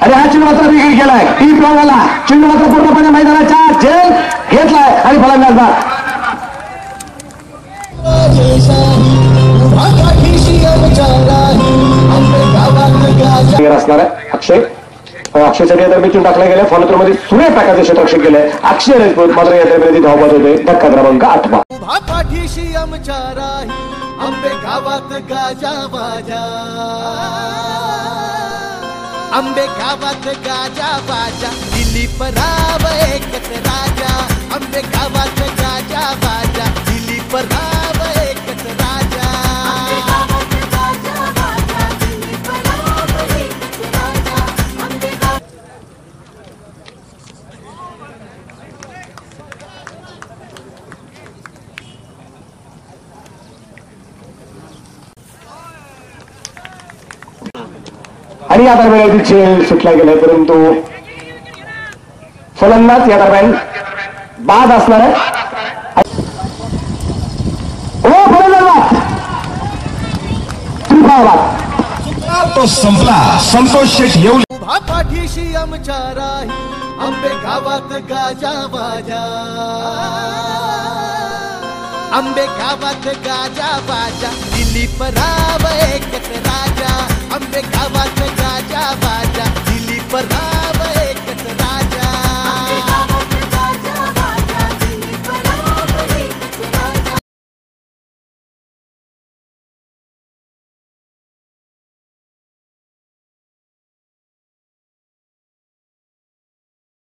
आणि हा चेंडू मात्र विकेट गेलाय. टीप लावला चेंडू मात्र पूर्णपणे मैदानाच्या झेल घेतलाय आणि फलंदाज असणार आहे अक्षय. अक्षयसाठी आता मिचून टाकला गेला. फॉलोमध्ये सुरेश प्रकारचे क्षेत्ररक्षक गेले. अक्षय राजपूत मात्र या धाव बाद होते. धक्का क्रमांक 8. पाठीशी आमच्या राही आंबे गावात गाजा बाजा. आंबे गावात गाजा बाजा. दिलीप राव एकच राजा. आंबे गावात गाजा बाजा. दिलीप राव एकच राजा. आणि या दरम्यान झेल सुटला गेलाय. परंतु फलंदाज या दरम्यान बाद असणार आहे. तो संपला. संतोष शेठ येऊन उभा पाठीशी आमच्या राही आंबे गावात गाजा बाजा. आंबे गावात गाजा बाजा. दिलीप राव एकच राजा. आंबे गावात गाजा बाजा. दिलीप राव एक